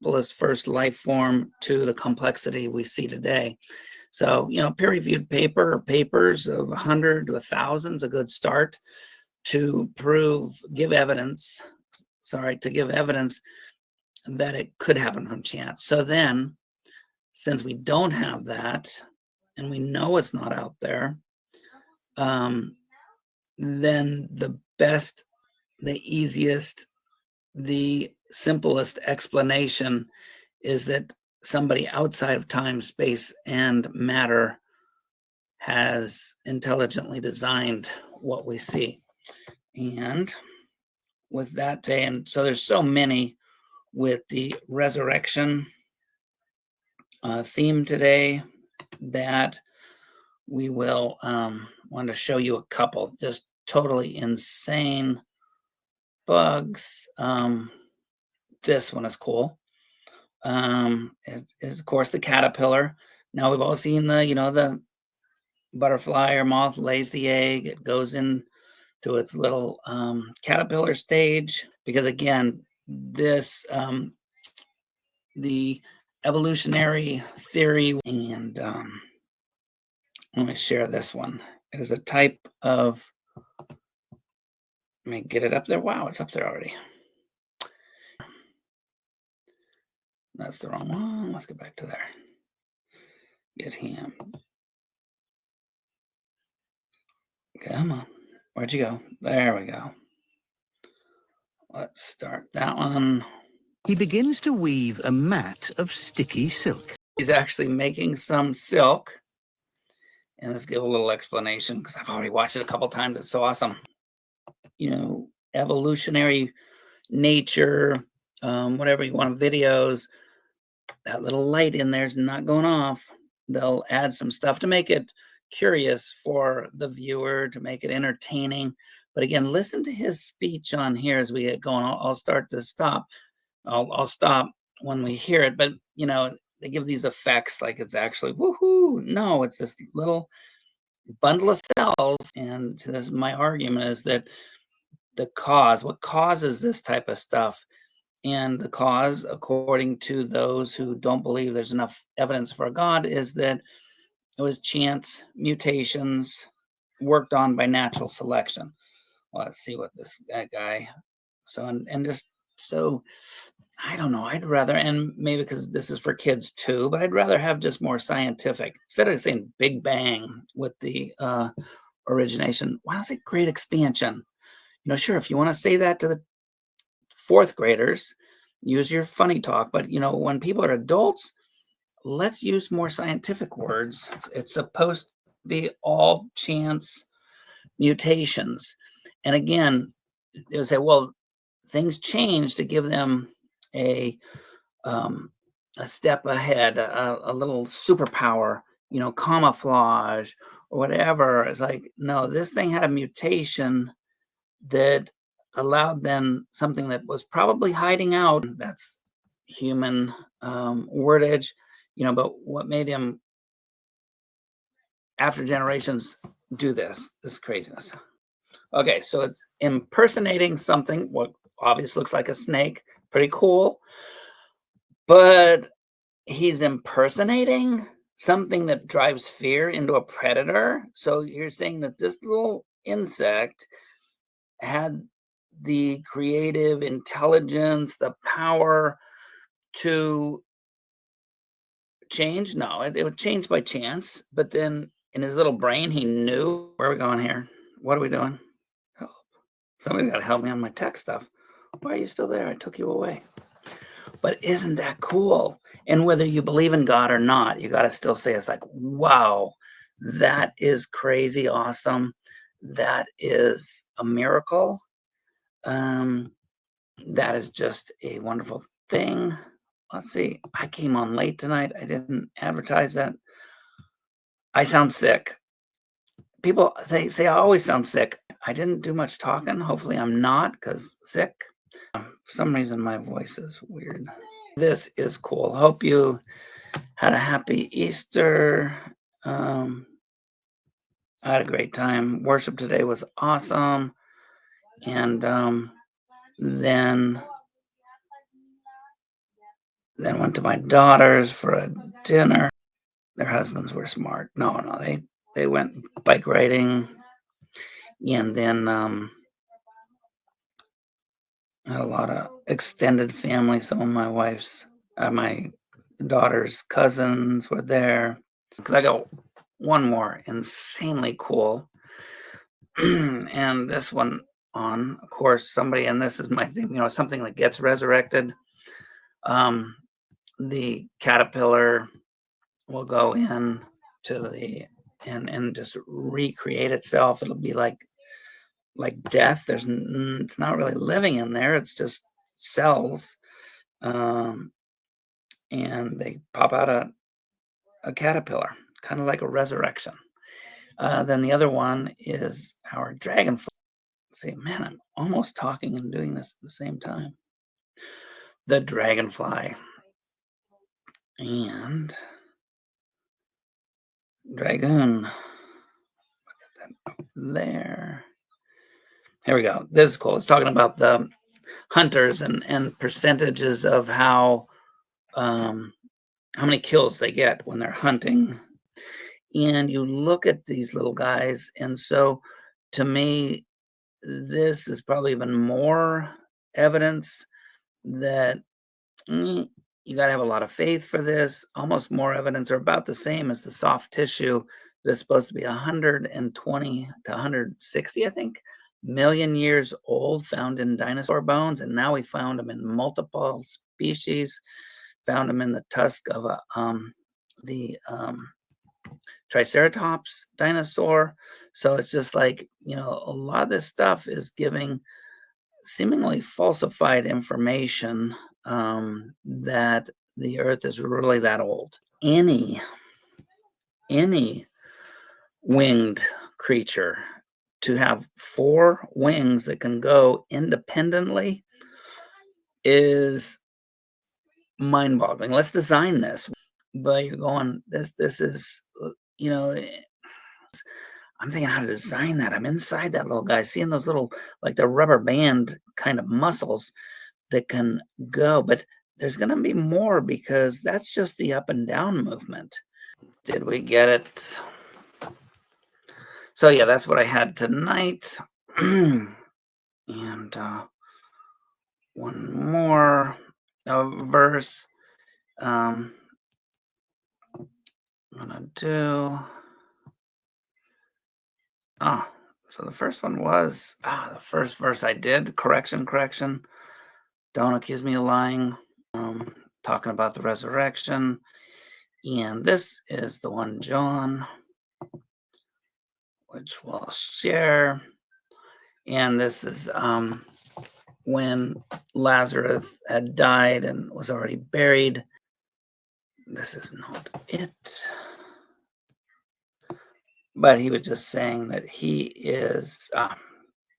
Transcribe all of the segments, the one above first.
simplest first life form to the complexity we see today. So, peer-reviewed paper or papers of 100 to 1,000 is a good start to give evidence that it could happen from chance. So then, since we don't have that, and we know it's not out there, then the best, the easiest, the simplest explanation is that somebody outside of time, space, and matter has intelligently designed what we see. And with that day, and so there's so many with the resurrection theme today that we will want to show you a couple just totally insane bugs. This one is cool. It is, of course, the caterpillar. Now we've all seen the butterfly or moth lays the egg. It goes into its little caterpillar stage because, again, this the evolutionary theory, and let me share this one. It is a type of, let me get it up there. Wow, it's up there already. That's the wrong one. Let's get back to there. Get him. Come on. Where'd you go? There we go. Let's start that one. He begins to weave a mat of sticky silk. He's actually making some silk. And let's give a little explanation because I've already watched it a couple times. It's so awesome. Evolutionary nature, whatever you want, videos, that little light in there's not going off. They'll add some stuff to make it curious for the viewer, to make it entertaining. But again, listen to his speech on here as we get going. I'll start to stop. I'll stop when we hear it. But, they give these effects like it's actually woohoo. No, it's this little bundle of cells. And this, my argument is that what causes this type of stuff, and the cause, according to those who don't believe there's enough evidence for God, is that it was chance mutations worked on by natural selection. Well, let's see what this guy. So, and just so, I don't know, I'd rather, and maybe because this is for kids too, but I'd rather have just more scientific. Instead of saying Big Bang with the origination, why don't I say Great Expansion? Sure, if you want to say that to the fourth graders, use your funny talk. But, when people are adults, let's use more scientific words. It's supposed to be all chance mutations. And again, they'll say, well, things change to give them a step ahead, a little superpower, camouflage or whatever. It's like, no, this thing had a mutation that allowed then something that was probably hiding out. That's human wordage, but what made him, after generations, do this craziness. Okay, so it's impersonating something, what obviously looks like a snake, pretty cool, but he's impersonating something that drives fear into a predator. So you're saying that this little insect had the creative intelligence, the power to change? No, it would change by chance. But then in his little brain, he knew. Where are we going here? What are we doing? Help. Somebody got to help me on my tech stuff. Why are you still there? I took you away. But isn't that cool? And whether you believe in God or not, you got to still say, it's like, wow, that is crazy awesome. That is a miracle. That is just a wonderful thing. Let's see. I came on late tonight. I didn't advertise that. I sound sick. People, they say I always sound sick. I didn't do much talking. Hopefully I'm not, because sick. For some reason, my voice is weird. This is cool. Hope you had a happy Easter. I had a great time. Worship today was awesome. And then Then went to my daughter's for a dinner. Their husbands were smart. No, they went bike riding, and then had a lot of extended family. Some of my daughter's cousins were there. Because I got one more insanely cool, and this one on, of course, somebody, and this is my thing, something that gets resurrected. The caterpillar will go in to the and just recreate itself. It'll be like death. It's not really living in there. It's just cells, and they pop out a caterpillar, kind of like a resurrection. Then the other one is our dragonfly. See, man, I'm almost talking and doing this at the same time. The dragonfly and dragoon. There. Here we go. This is cool. It's talking about the hunters and percentages of how many kills they get when they're hunting. And you look at these little guys, and so to me, this is probably even more evidence that you got to have a lot of faith for this. Almost more evidence, or about the same as the soft tissue that's supposed to be 120 to 160, I think, million years old, found in dinosaur bones. And now we found them in multiple species, found them in the tusk of the Triceratops dinosaur. So it's just like, a lot of this stuff is giving seemingly falsified information that the earth is really that old. Any winged creature to have 4 wings that can go independently is mind-boggling. Let's design this. But you're going, this is, I'm thinking how to design that. I'm inside that little guy, seeing those little, like the rubber band kind of muscles that can go. But there's going to be more, because that's just the up and down movement. Did we get it? So yeah, that's what I had tonight. And one more verse. I'm gonna do. So the first one was the first verse I did. Correction. Don't accuse me of lying. Talking about the resurrection. And this is the one, John, which we'll share. And this is when Lazarus had died and was already buried. This is not it. But he was just saying that he is,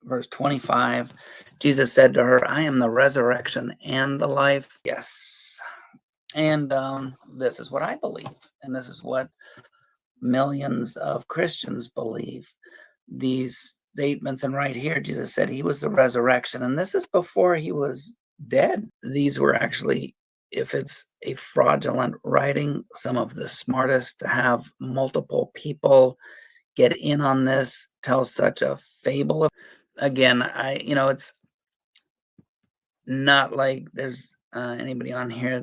verse 25, Jesus said to her, I am the resurrection and the life. Yes. And this is what I believe. And this is what millions of Christians believe. These statements, and right here, Jesus said he was the resurrection. And this is before he was dead. These were actually, if it's a fraudulent writing, some of the smartest to have multiple people get in on this, tell such a fable. Again, it's not like there's anybody on here